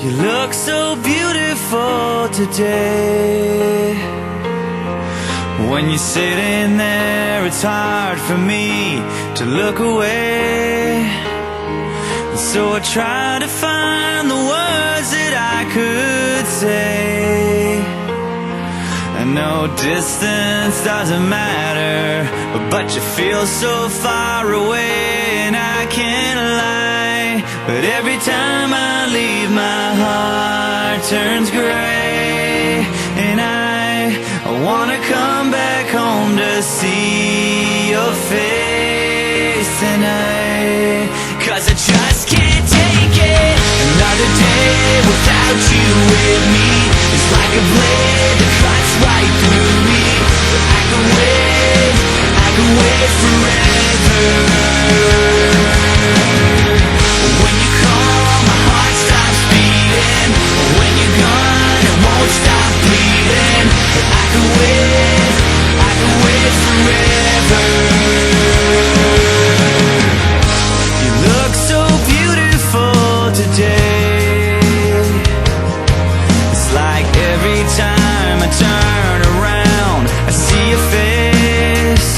You look so beautiful today. When you're sitting there, it's hard for me to look away. So I try to find the words that I could say. I know distance doesn't matter, but you feel so far away, and I can't lie. But every time I leave, my heart turns gray, and I wanna come back home to see your face tonight. 'Cause I just can't take it. Another day without you with me is like a blade that cuts right through me. But I could wait forever. When you call, my heart stops beating. When you're gone, it won't stop bleeding. But I could wait forever. You look so beautiful today. It's like every time I turn around, I see your face.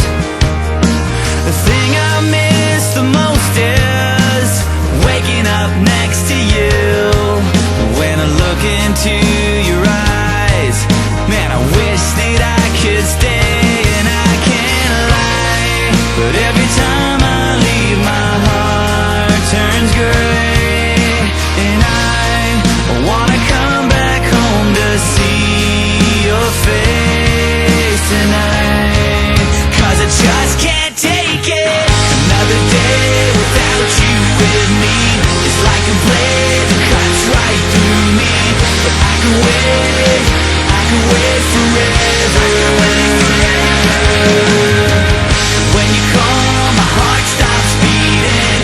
The thing I miss the most is waking up next to you. When I look into your eyes, man, I wish that I could stay, and I can't lie. But every time I leave, my heart turns gray, and I wanna come back home to see your face tonight. 'Cause I just can't take it. Another day without you with me is like a blade that cuts right through me. But I could wait forever. When you call, my heart stops beating.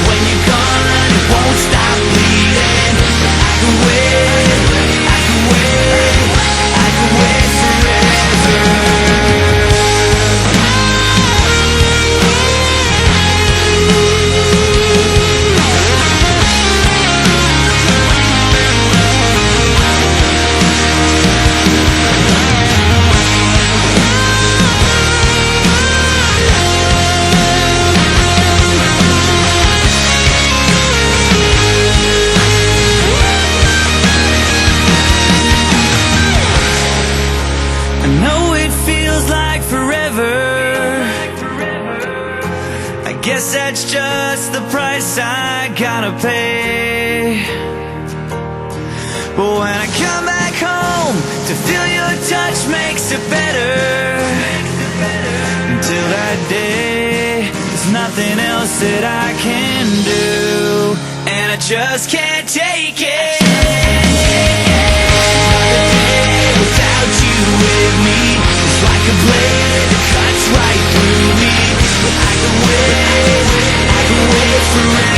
When you're gone, it won't stop bleeding. But I could wait forever. I know it feels like forever. I guess that's just the price I gotta pay. But when I come back home, to feel your touch makes it better. Until that day, there's nothing else that I can do, and I just can't take it. Without you with me, it's like a blade that cuts right through me. But I could wait forever.